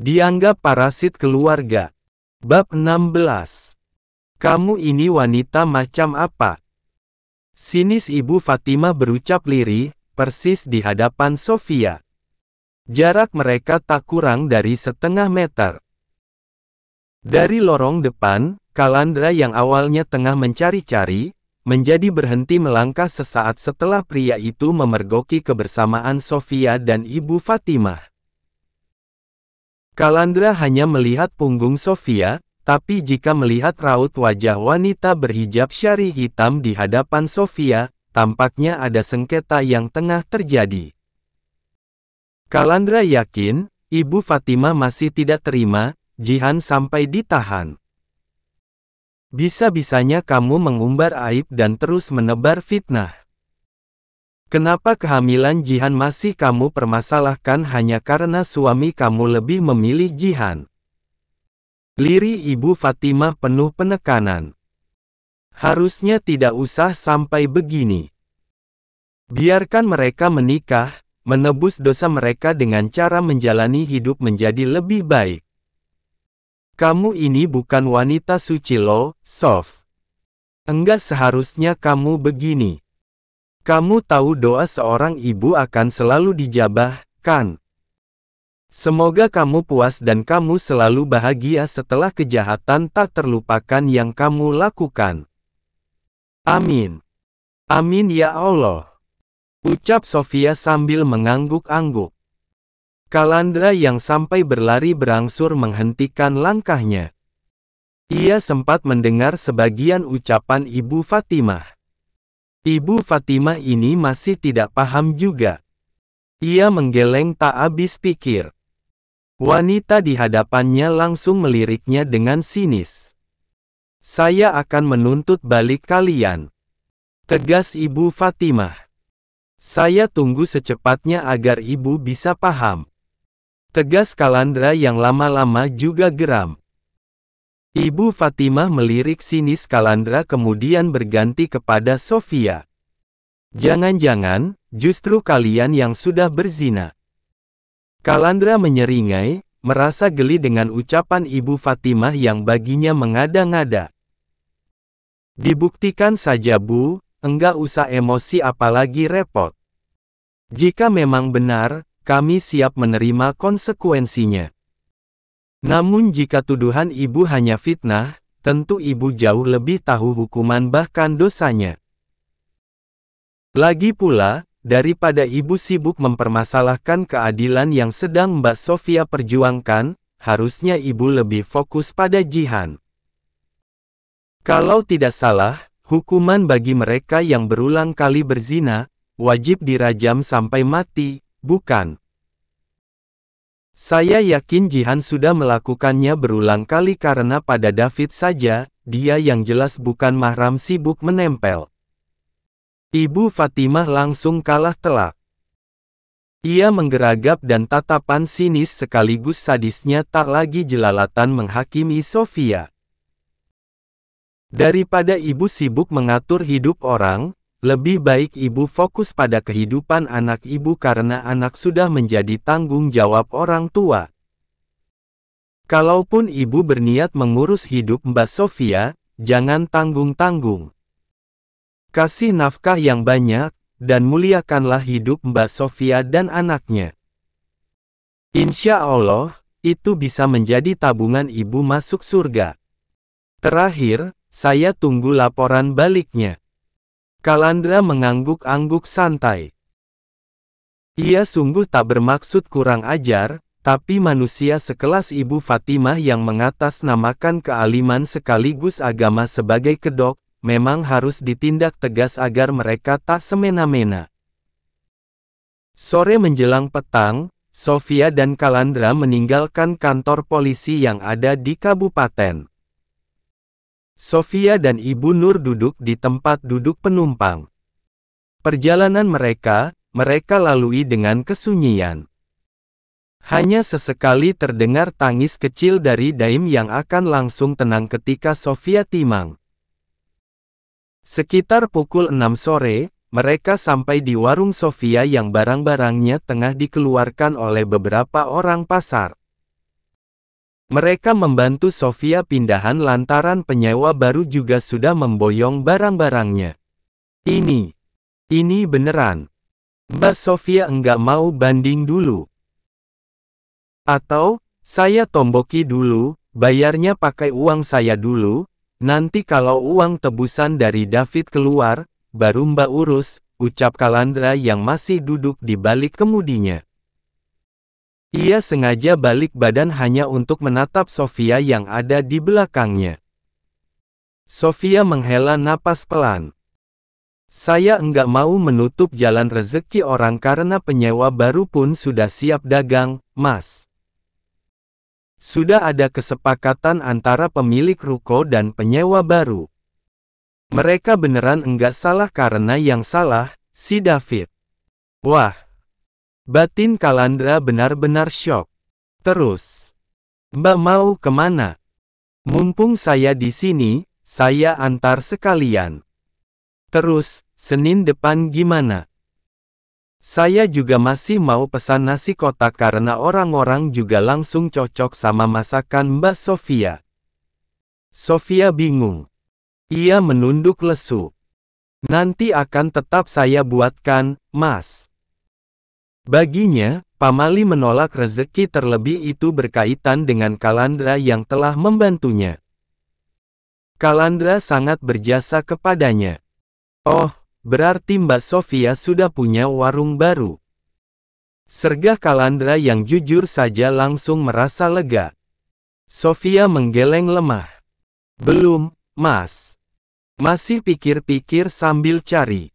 Dianggap parasit keluarga. Bab 16. Kamu ini wanita macam apa? Sinis Ibu Fatimah berucap lirih, persis di hadapan Sofia. Jarak mereka tak kurang dari setengah meter. Dari lorong depan, Kalandra yang awalnya tengah mencari-cari, menjadi berhenti melangkah sesaat setelah pria itu memergoki kebersamaan Sofia dan Ibu Fatimah. Kalandra hanya melihat punggung Sofia, tapi jika melihat raut wajah wanita berhijab syari hitam di hadapan Sofia, tampaknya ada sengketa yang tengah terjadi. Kalandra yakin, Ibu Fatimah masih tidak terima, Jihan sampai ditahan. Bisa-bisanya kamu mengumbar aib dan terus menebar fitnah. Kenapa kehamilan Jihan masih kamu permasalahkan hanya karena suami kamu lebih memilih Jihan? Lirih Ibu Fatimah penuh penekanan. Harusnya tidak usah sampai begini. Biarkan mereka menikah, menebus dosa mereka dengan cara menjalani hidup menjadi lebih baik. Kamu ini bukan wanita suci loh, Sof. Enggak seharusnya kamu begini. Kamu tahu doa seorang ibu akan selalu dijabah, kan? Semoga kamu puas dan kamu selalu bahagia setelah kejahatan tak terlupakan yang kamu lakukan. Amin. Amin ya Allah. Ucap Sofia sambil mengangguk-angguk. Kalandra yang sampai berlari berangsur menghentikan langkahnya. Ia sempat mendengar sebagian ucapan Ibu Fatimah. Ibu Fatimah ini masih tidak paham juga. Ia menggeleng tak habis pikir. Wanita di hadapannya langsung meliriknya dengan sinis. Saya akan menuntut balik kalian. Tegas Ibu Fatimah. Saya tunggu secepatnya agar ibu bisa paham. Tegas Kalandra yang lama-lama juga geram. Ibu Fatimah melirik sinis Kalandra kemudian berganti kepada Sofia. Jangan-jangan, justru kalian yang sudah berzina. Kalandra menyeringai, merasa geli dengan ucapan Ibu Fatimah yang baginya mengada-ngada. Dibuktikan saja Bu, enggak usah emosi apalagi repot. Jika memang benar, kami siap menerima konsekuensinya. Namun jika tuduhan ibu hanya fitnah, tentu ibu jauh lebih tahu hukuman bahkan dosanya. Lagi pula, daripada ibu sibuk mempermasalahkan keadilan yang sedang Mbak Sofia perjuangkan, harusnya ibu lebih fokus pada Jihan. Kalau tidak salah, hukuman bagi mereka yang berulang kali berzina, wajib dirajam sampai mati, bukan? Saya yakin Jihan sudah melakukannya berulang kali karena pada David saja, dia yang jelas bukan mahram sibuk menempel. Ibu Fatimah langsung kalah telak. Ia menggeragap dan tatapan sinis sekaligus sadisnya tak lagi jelalatan menghakimi Sofia. Daripada ibu sibuk mengatur hidup orang, lebih baik ibu fokus pada kehidupan anak ibu karena anak sudah menjadi tanggung jawab orang tua. Kalaupun ibu berniat mengurus hidup Mbak Sofia, jangan tanggung-tanggung. Kasih nafkah yang banyak, dan muliakanlah hidup Mbak Sofia dan anaknya. Insya Allah, itu bisa menjadi tabungan ibu masuk surga. Terakhir, saya tunggu laporan baliknya. Kalandra mengangguk-angguk santai. Ia sungguh tak bermaksud kurang ajar, tapi manusia sekelas Ibu Fatimah yang mengatasnamakan kealiman sekaligus agama sebagai kedok, memang harus ditindak tegas agar mereka tak semena-mena. Sore menjelang petang, Sofia dan Kalandra meninggalkan kantor polisi yang ada di kabupaten. Sofia dan Ibu Nur duduk di tempat duduk penumpang. Perjalanan mereka lalui dengan kesunyian. Hanya sesekali terdengar tangis kecil dari Daim yang akan langsung tenang ketika Sofia timang. Sekitar pukul 6 sore, mereka sampai di warung Sofia yang barang-barangnya tengah dikeluarkan oleh beberapa orang pasar. Mereka membantu Sofia pindahan lantaran penyewa baru juga sudah memboyong barang-barangnya. Ini beneran. Mbak Sofia enggak mau banding dulu. Atau, saya tomboki dulu, bayarnya pakai uang saya dulu, nanti kalau uang tebusan dari David keluar, baru Mbak urus, ucap Calandra yang masih duduk di balik kemudinya. Ia sengaja balik badan hanya untuk menatap Sofia yang ada di belakangnya. Sofia menghela napas pelan. Saya enggak mau menutup jalan rezeki orang karena penyewa baru pun sudah siap dagang, Mas. Sudah ada kesepakatan antara pemilik ruko dan penyewa baru. Mereka beneran enggak salah karena yang salah, si David. Wah. Batin Calandra benar-benar syok. Terus, Mbak mau kemana? Mumpung saya di sini, saya antar sekalian. Terus, Senin depan gimana? Saya juga masih mau pesan nasi kotak karena orang-orang juga langsung cocok sama masakan Mbak Sofia. Sofia bingung. Ia menunduk lesu. Nanti akan tetap saya buatkan, Mas. Baginya, pamali menolak rezeki terlebih itu berkaitan dengan Calandra yang telah membantunya. Calandra sangat berjasa kepadanya. Oh, berarti Mbak Sofia sudah punya warung baru. Sergah Calandra yang jujur saja langsung merasa lega. Sofia menggeleng lemah. Belum, Mas. Masih pikir-pikir sambil cari.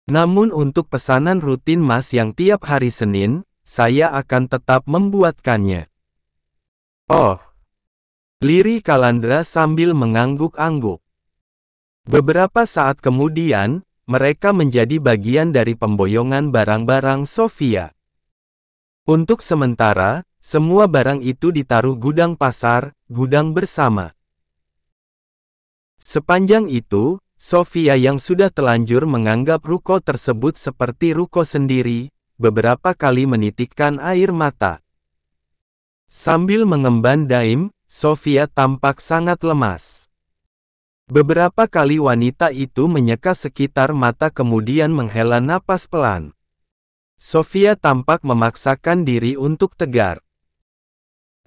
Namun untuk pesanan rutin Mas yang tiap hari Senin, saya akan tetap membuatkannya. Oh. Lirih Calandra sambil mengangguk-angguk. Beberapa saat kemudian, mereka menjadi bagian dari pemboyongan barang-barang Sofia. Untuk sementara, semua barang itu ditaruh gudang pasar, gudang bersama. Sepanjang itu, Sofia yang sudah telanjur menganggap ruko tersebut seperti ruko sendiri, beberapa kali menitikkan air mata. Sambil mengemban daim, Sofia tampak sangat lemas. Beberapa kali wanita itu menyeka sekitar mata kemudian menghela napas pelan. Sofia tampak memaksakan diri untuk tegar.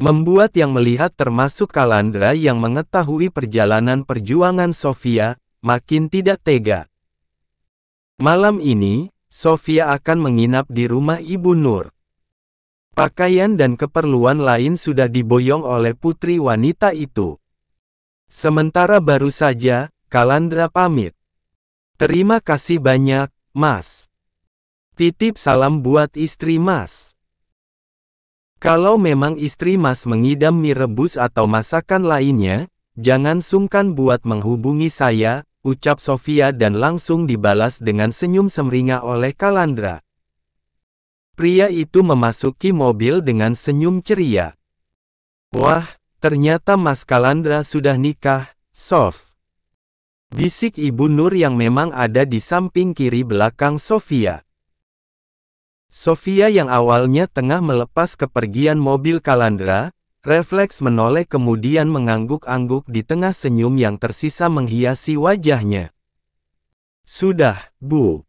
Membuat yang melihat termasuk Calandra yang mengetahui perjalanan perjuangan Sofia, makin tidak tega. Malam ini, Sofia akan menginap di rumah Ibu Nur. Pakaian dan keperluan lain sudah diboyong oleh putri wanita itu. Sementara baru saja, Calandra pamit. Terima kasih banyak, Mas. Titip salam buat istri Mas. Kalau memang istri Mas mengidam mie rebus atau masakan lainnya, jangan sungkan buat menghubungi saya, ucap Sofia dan langsung dibalas dengan senyum semringah oleh Calandra. Pria itu memasuki mobil dengan senyum ceria. Wah, ternyata Mas Calandra sudah nikah, Sof. Bisik Ibu Nur yang memang ada di samping kiri belakang Sofia. Sofia yang awalnya tengah melepas kepergian mobil Calandra, refleks menoleh kemudian mengangguk-angguk di tengah senyum yang tersisa menghiasi wajahnya. Sudah, Bu.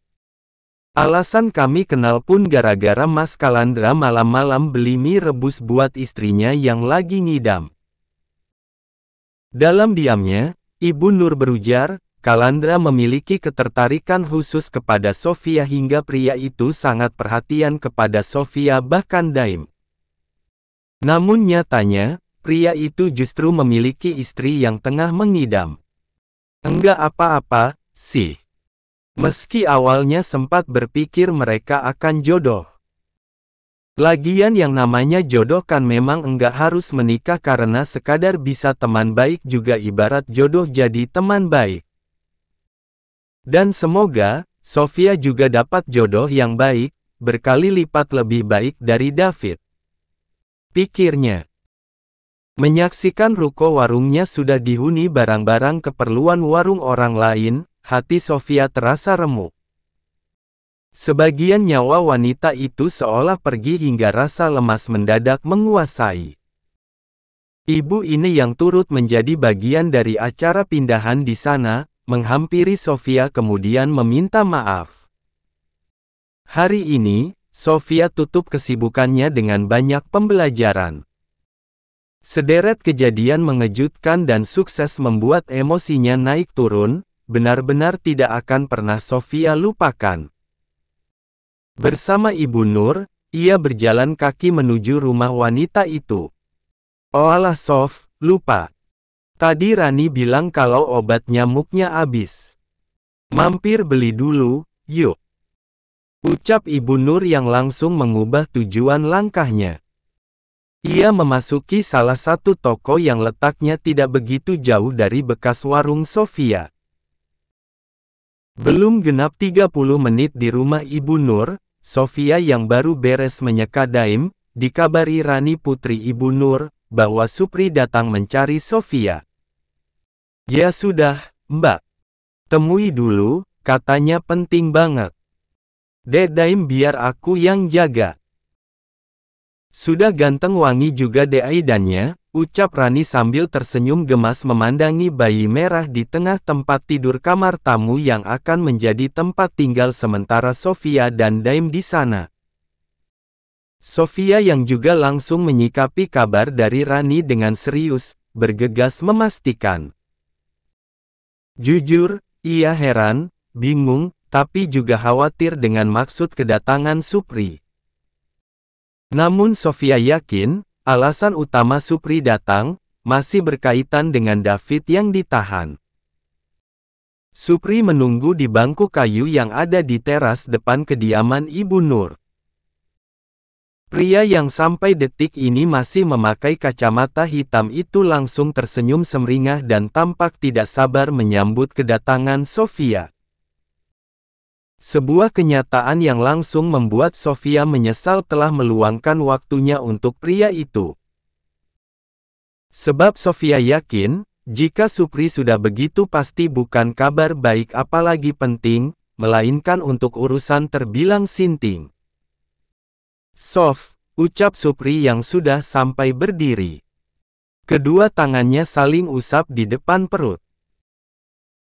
Alasan kami kenal pun gara-gara Mas Calandra malam-malam beli mie rebus buat istrinya yang lagi ngidam. Dalam diamnya, Ibu Nur berujar, Calandra memiliki ketertarikan khusus kepada Sofia hingga pria itu sangat perhatian kepada Sofia bahkan daim. Namun nyatanya, pria itu justru memiliki istri yang tengah mengidam. Enggak apa-apa, sih. Meski awalnya sempat berpikir mereka akan jodoh. Lagian yang namanya jodoh kan memang enggak harus menikah karena sekadar bisa teman baik juga ibarat jodoh jadi teman baik. Dan semoga, Sofia juga dapat jodoh yang baik, berkali lipat lebih baik dari David. Pikirnya. Menyaksikan ruko warungnya sudah dihuni barang-barang keperluan warung orang lain, hati Sofia terasa remuk. Sebagian nyawa wanita itu seolah pergi hingga rasa lemas mendadak menguasai. Ibu ini yang turut menjadi bagian dari acara pindahan di sana, menghampiri Sofia kemudian meminta maaf. Hari ini, Sofia tutup kesibukannya dengan banyak pembelajaran. Sederet kejadian mengejutkan dan sukses membuat emosinya naik turun, benar-benar tidak akan pernah Sofia lupakan. Bersama Ibu Nur, ia berjalan kaki menuju rumah wanita itu. Oh alah Sof, lupa. Tadi Rani bilang kalau obat nyamuknya habis. Mampir beli dulu, yuk. Ucap Ibu Nur yang langsung mengubah tujuan langkahnya. Ia memasuki salah satu toko yang letaknya tidak begitu jauh dari bekas warung Sofia. Belum genap 30 menit di rumah Ibu Nur, Sofia yang baru beres menyeka daim, dikabari Rani putri Ibu Nur, bahwa Supri datang mencari Sofia. Ya sudah, Mbak. Temui dulu, katanya penting banget. Dek Daim biar aku yang jaga. Sudah ganteng wangi juga Dek Aidannya, ucap Rani sambil tersenyum gemas memandangi bayi merah di tengah tempat tidur kamar tamu yang akan menjadi tempat tinggal sementara Sofia dan Daim di sana. Sofia yang juga langsung menyikapi kabar dari Rani dengan serius, bergegas memastikan. Jujur, ia heran, bingung, tapi juga khawatir dengan maksud kedatangan Supri. Namun Sofia yakin, alasan utama Supri datang, masih berkaitan dengan David yang ditahan. Supri menunggu di bangku kayu yang ada di teras depan kediaman Ibu Nur. Pria yang sampai detik ini masih memakai kacamata hitam itu langsung tersenyum semringah dan tampak tidak sabar menyambut kedatangan Sofia. Sebuah kenyataan yang langsung membuat Sofia menyesal telah meluangkan waktunya untuk pria itu. Sebab Sofia yakin, jika Supri sudah begitu pasti bukan kabar baik apalagi penting, melainkan untuk urusan terbilang sinting. Sof, ucap Supri yang sudah sampai berdiri. Kedua tangannya saling usap di depan perut.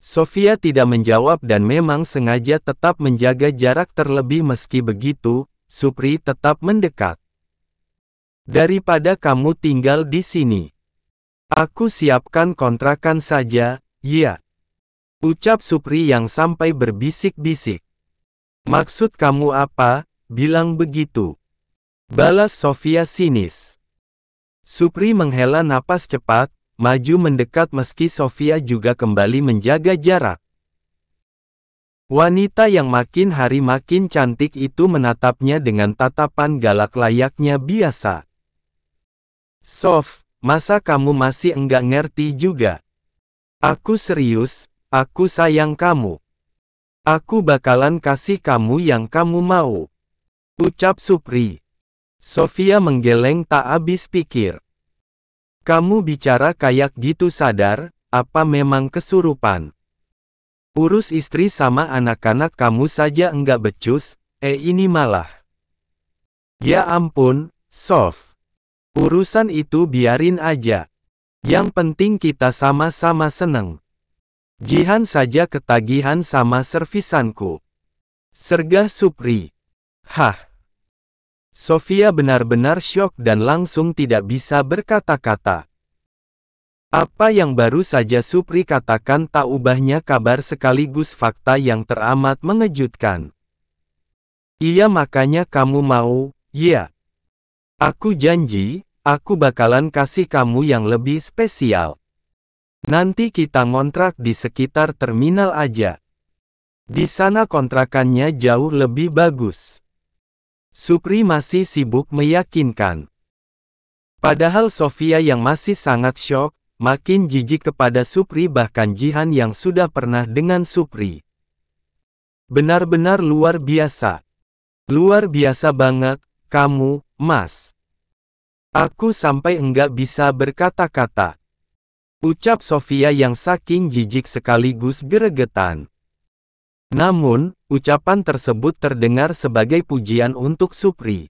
Sofia tidak menjawab dan memang sengaja tetap menjaga jarak terlebih meski begitu, Supri tetap mendekat. Daripada kamu tinggal di sini. Aku siapkan kontrakan saja, ya. Ucap Supri yang sampai berbisik-bisik. Maksud kamu apa, bilang begitu. Balas Sofia sinis. Supri menghela napas cepat, maju mendekat meski Sofia juga kembali menjaga jarak. Wanita yang makin hari makin cantik itu menatapnya dengan tatapan galak layaknya biasa. Sof, masa kamu masih enggak ngerti juga? Aku serius, aku sayang kamu. Aku bakalan kasih kamu yang kamu mau. Ucap Supri. Sofia menggeleng tak habis pikir. Kamu bicara kayak gitu sadar, apa memang kesurupan? Urus istri sama anak-anak kamu saja enggak becus, ini malah. Ya ampun, Sof. Urusan itu biarin aja. Yang penting kita sama-sama seneng. Jihan saja ketagihan sama servisanku. Sergah Supri. Hah. Sofia benar-benar syok dan langsung tidak bisa berkata-kata. Apa yang baru saja Supri katakan tak ubahnya kabar sekaligus fakta yang teramat mengejutkan. Iya makanya kamu mau, ya. Aku janji, aku bakalan kasih kamu yang lebih spesial. Nanti kita ngontrak di sekitar terminal aja. Di sana kontrakannya jauh lebih bagus. Supri masih sibuk meyakinkan. Padahal Sofia yang masih sangat syok, makin jijik kepada Supri bahkan Jihan yang sudah pernah dengan Supri. Benar-benar luar biasa. Luar biasa banget, kamu, Mas. Aku sampai enggak bisa berkata-kata. Ucap Sofia yang saking jijik sekaligus geregetan. Namun, ucapan tersebut terdengar sebagai pujian untuk Supri.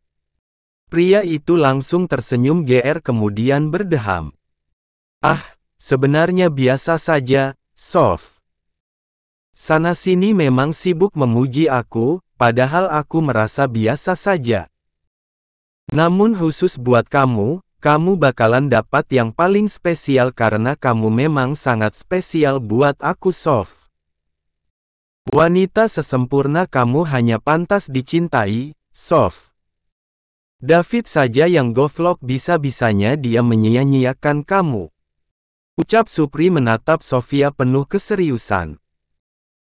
Pria itu langsung tersenyum GR kemudian berdeham. Ah, sebenarnya biasa saja, Sof. Sana-sini memang sibuk memuji aku, padahal aku merasa biasa saja. Namun khusus buat kamu, kamu bakalan dapat yang paling spesial karena kamu memang sangat spesial buat aku, Sof. Wanita sesempurna kamu hanya pantas dicintai, Sof. David saja yang goblok bisa-bisanya dia menyia-nyiakan kamu. Ucap Supri menatap Sofia penuh keseriusan.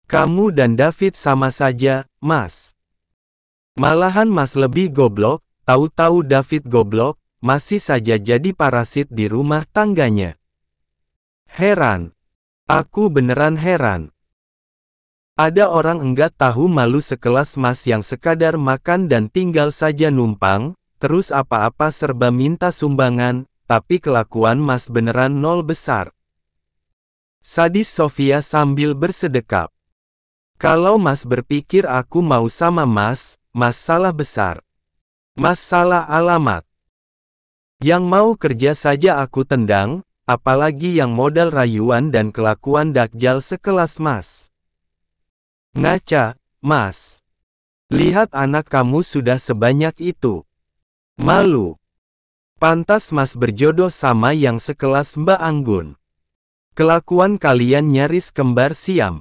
Kamu dan David sama saja, Mas. Malahan Mas lebih goblok, tahu-tahu David goblok, masih saja jadi parasit di rumah tangganya. Heran. Aku beneran heran. Ada orang enggak tahu malu sekelas Mas yang sekadar makan dan tinggal saja numpang, terus apa-apa serba minta sumbangan, tapi kelakuan Mas beneran nol besar. Sadis Sofia sambil bersedekap. Kalau Mas berpikir aku mau sama Mas, Mas salah besar. Mas salah alamat. Yang mau kerja saja aku tendang, apalagi yang modal rayuan dan kelakuan dakjal sekelas Mas. Ngaca, Mas. Lihat anak kamu sudah sebanyak itu. Malu. Pantas Mas berjodoh sama yang sekelas Mbak Anggun. Kelakuan kalian nyaris kembar siam.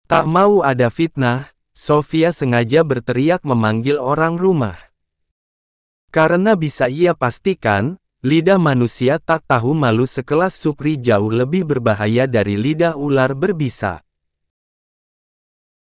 Tak mau ada fitnah, Sofia sengaja berteriak memanggil orang rumah. Karena bisa ia pastikan, lidah manusia tak tahu malu sekelas Supri jauh lebih berbahaya dari lidah ular berbisa.